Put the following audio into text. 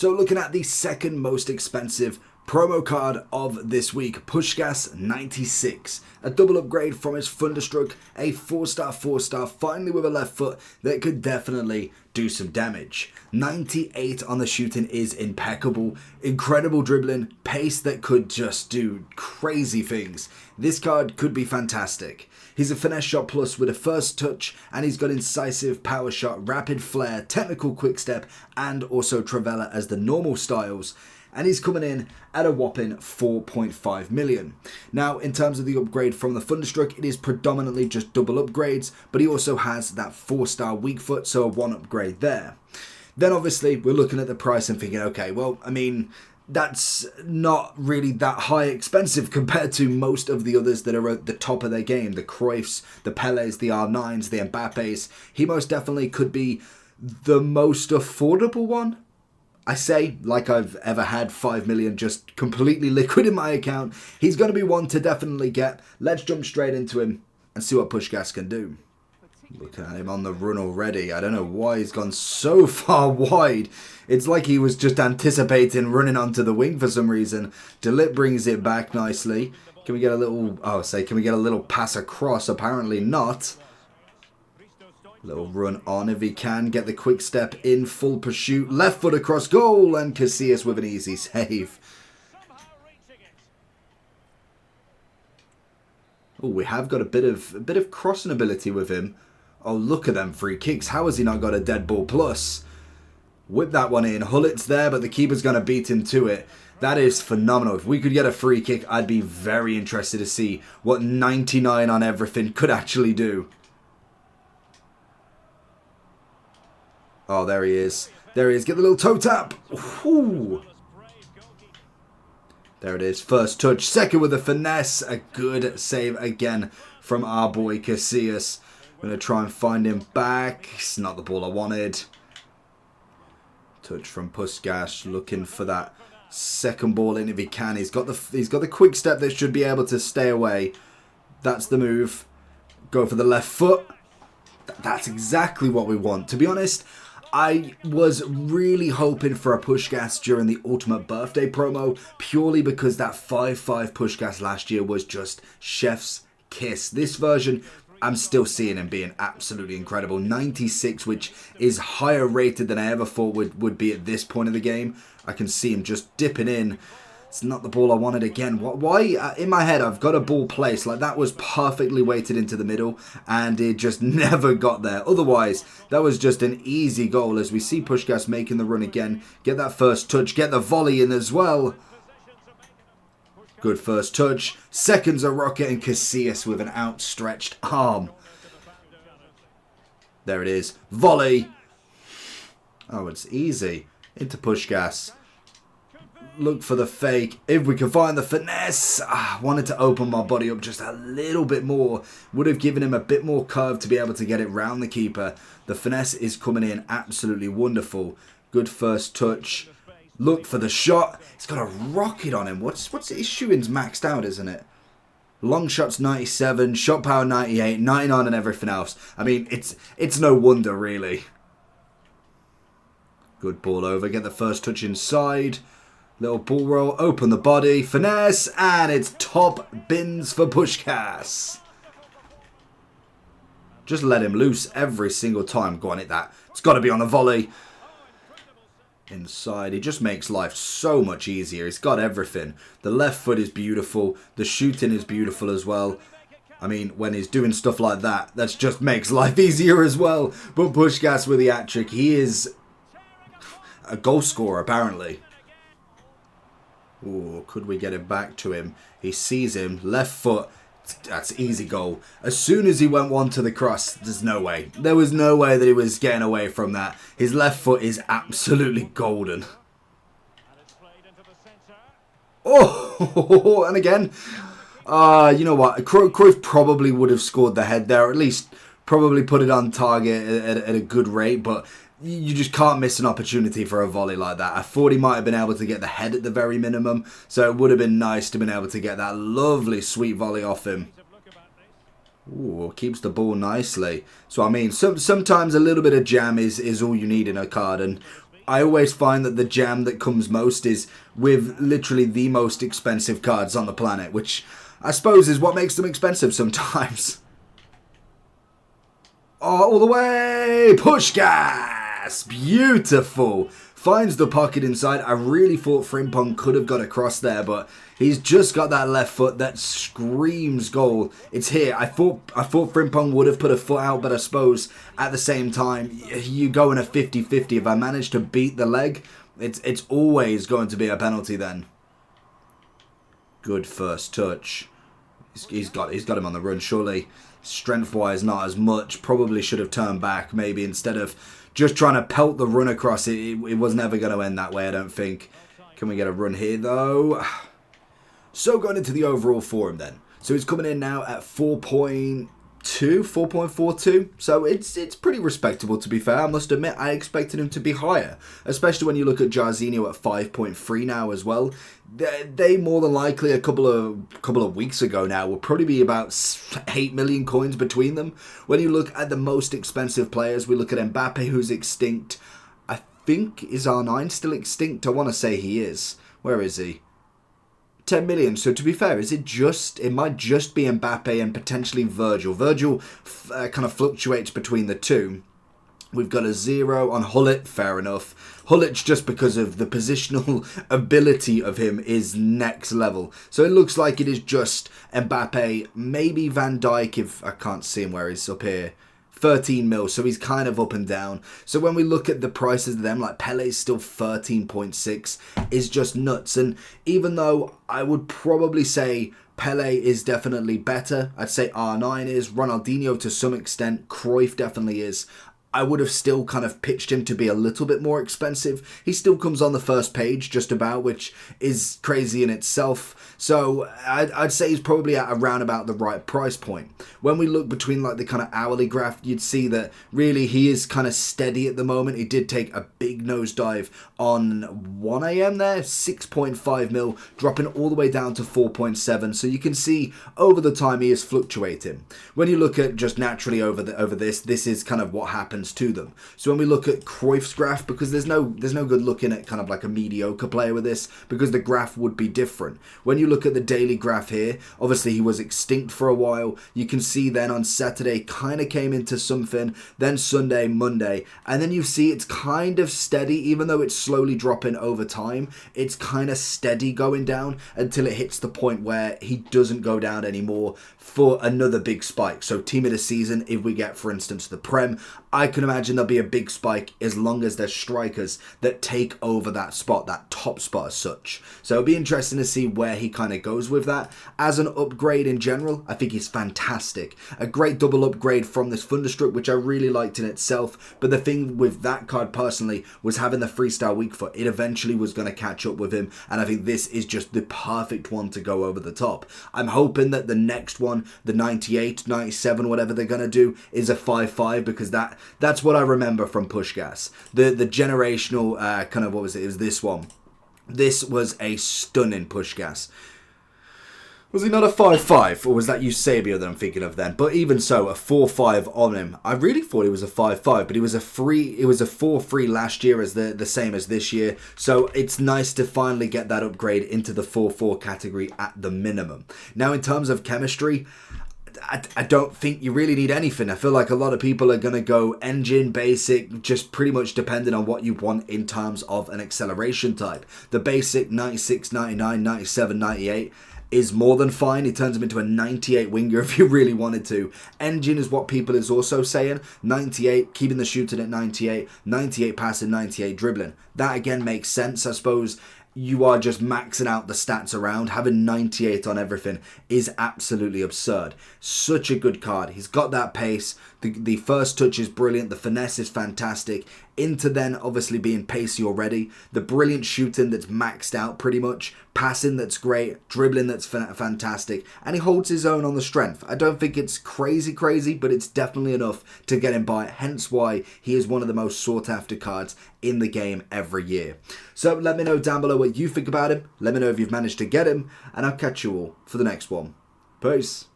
So looking at the second most expensive promo card of this week, Puskas 96. A double upgrade from his Thunderstruck, a 4-star, 4-star, finally with a left foot that could definitely do some damage. 98 on the shooting is impeccable. Incredible dribbling, pace that could just do crazy things. This card could be fantastic. He's a finesse shot plus with a first touch, and he's got incisive, power shot, rapid flare, technical quick step, and also Travella as the normal styles. And he's coming in at a whopping 4.5 million. Now, in terms of the upgrade from the Thunderstruck, it is predominantly just double upgrades, but he also has that 4-star weak foot, so a 1 upgrade there. Then obviously, we're looking at the price and thinking, okay, well, I mean, that's not really that high expensive compared to most of the others that are at the top of their game. The Cruyffs, the Pelés, the R9s, the Mbappés. He most definitely could be the most affordable one. I say, like I've ever had 5 million just completely liquid in my account. He's going to be one to definitely get. Let's jump straight into him and see what Puskas can do. Looking at him on the run already. I don't know why he's gone so far wide. It's like he was just anticipating running onto the wing for some reason. Delit brings it back nicely. Can we get a little... can we get a little pass across? Apparently not. Little run on if he can. Get the quick step in. Full pursuit. Left foot across goal. And Casillas with an easy save. Oh, we have got a bit of crossing ability with him. Oh, look at them free kicks. How has he not got a dead ball plus? Whip that one in. Hullit's there, but the keeper's going to beat him to it. That is phenomenal. If we could get a free kick, I'd be very interested to see what 99 on everything could actually do. Oh, there he is. There he is. Get the little toe tap. Ooh. There it is. First touch. Second with a finesse. A good save again from our boy Casillas. I'm going to try and find him back. It's not the ball I wanted. Touch from Puskas. Looking for that second ball in if he can. He's got the quick step that should be able to stay away. That's the move. Go for the left foot. That's exactly what we want. To be honest, I was really hoping for a Puskas during the Ultimate Birthday promo, purely because that 5-5 Puskas last year was just chef's kiss. This version, I'm still seeing him being absolutely incredible. 96, which is higher rated than I ever thought would be at this point of the game. I can see him just dipping in. It's not the ball I wanted again. Why? In my head, I've got a ball placed. Like, that was perfectly weighted into the middle, and it just never got there. Otherwise, that was just an easy goal as we see Puskas making the run again. Get that first touch. Get the volley in as well. Good first touch. Second's a rocket, and Casillas with an outstretched arm. There it is. Volley. Oh, it's easy. Into Puskas. Look for the fake. If we can find the finesse. Wanted to open my body up just a little bit more. Would have given him a bit more curve to be able to get it round the keeper. The finesse is coming in absolutely wonderful. Good first touch. Look for the shot. He's got a rocket on him. What's his shooting's maxed out, isn't it? Long shots 97, shot power 98, 99 and everything else. I mean, it's no wonder really. Good ball over. Get the first touch inside. Little ball roll, open the body, finesse, and it's top bins for Puskas. Just let him loose every single time. Go on, hit that. It's got to be on a volley. Inside, he just makes life so much easier. He's got everything. The left foot is beautiful. The shooting is beautiful as well. I mean, when he's doing stuff like that, that just makes life easier as well. But Puskas with the hat trick, he is a goal scorer apparently. Ooh, could we get it back to him? He sees him, left foot. That's easy goal. As soon as he went one to the cross, there's no way. There was no way that he was getting away from that. His left foot is absolutely golden. Oh, and again. You know what? Cruyff probably would have scored the head there. Or at least probably put it on target at a good rate. But you just can't miss an opportunity for a volley like that. I thought he might have been able to get the head at the very minimum, so it would have been nice to have been able to get that lovely sweet volley off him. Ooh, keeps the ball nicely. So I mean, sometimes a little bit of jam is all you need in a card, and I always find that the jam that comes most is with literally the most expensive cards on the planet, which I suppose is what makes them expensive sometimes. Oh, all the way! Puskas! Beautiful! Finds the pocket inside. I really thought Frimpong could have got across there, but he's just got that left foot that screams goal. It's here. I thought Frimpong would have put a foot out, but I suppose at the same time, you go in a 50-50. If I manage to beat the leg, it's always going to be a penalty then. Good first touch. He's got him on the run, surely. Strength-wise, not as much. Probably should have turned back, maybe, instead of just trying to pelt the run across. It was never going to end that way, I don't think. Can we get a run here, though? So going into the overall for him, then. So he's coming in now at 4.42. So it's pretty respectable, to be fair. I must admit, I expected him to be higher, especially when you look at Jarzinho at 5.3 now as well. They more than likely a couple of weeks ago now will probably be about 8 million coins between them. When you look at the most expensive players, we look at Mbappe, who's extinct. I think, is R9 still extinct? I want to say he is. Where is he? 10 million. So to be fair, it might just be Mbappe and potentially Virgil. Virgil kind of fluctuates between the two. We've got a 0 on Hullet, fair enough. Hullet, just because of the positional ability of him, is next level. So it looks like it is just Mbappe, maybe Van Dijk, if I can't see him where he's up here. 13 mil, so he's kind of up and down. So when we look at the prices of them, like Pele's still 13.6, is just nuts. And even though I would probably say Pele is definitely better, I'd say R9 is, Ronaldinho to some extent, Cruyff definitely is, I would have still kind of pitched him to be a little bit more expensive. He still comes on the first page just about, which is crazy in itself. So I'd say he's probably at around about the right price point. When we look between like the kind of hourly graph, you'd see that really he is kind of steady at the moment. He did take a big nosedive on 1 a.m. there, 6.5 mil, dropping all the way down to 4.7. So you can see over the time he is fluctuating. When you look at just naturally over this is kind of what happens to them. So when we look at Cruyff's graph, because there's no good looking at kind of like a mediocre player with this, because the graph would be different. When you look at the daily graph here, obviously he was extinct for a while. You can see then on Saturday kind of came into something, then Sunday, Monday, and then you see it's kind of steady, even though it's slowly dropping over time. It's kind of steady going down until it hits the point where he doesn't go down anymore for another big spike. So team of the season, if we get, for instance, the Prem, I can imagine there'll be a big spike as long as there's strikers that take over that spot, that top spot as such. So it'll be interesting to see where he kind of goes with that. As an upgrade in general, I think he's fantastic. A great double upgrade from this Thunderstruck, which I really liked in itself. But the thing with that card personally was having the freestyle weak foot. It eventually was going to catch up with him. And I think this is just the perfect one to go over the top. I'm hoping that the next one, the 98, 97, whatever they're going to do, is a 5-5, because that's what I remember from Puskas. The generational kind of, what was it? It was this one. This was a stunning Puskas. Was he not a 5-5, or was that Eusebio that I'm thinking of then? But even so, a 4-5 on him. I really thought he was a 5-5, but he was a 4-3 last year, as the same as this year. So it's nice to finally get that upgrade into the 4-4 category at the minimum. Now, in terms of chemistry, I don't think you really need anything. I feel like a lot of people are going to go engine, basic, just pretty much depending on what you want in terms of an acceleration type. The basic 96, 99, 97, 98 is more than fine. He turns him into a 98 winger if you really wanted to. Engine is what people is also saying. 98, keeping the shooting at 98, 98 passing, 98 dribbling. That again makes sense, I suppose. You are just maxing out the stats around. Having 98 on everything is absolutely absurd. Such a good card. He's got that pace. The first touch is brilliant. The finesse is fantastic. Into then obviously being pacey already. The brilliant shooting that's maxed out pretty much. Passing that's great. Dribbling that's fantastic. And he holds his own on the strength. I don't think it's crazy, but it's definitely enough to get him by. Hence why he is one of the most sought after cards in the game every year. So let me know down below what you think about him. Let me know if you've managed to get him. And I'll catch you all for the next one. Peace.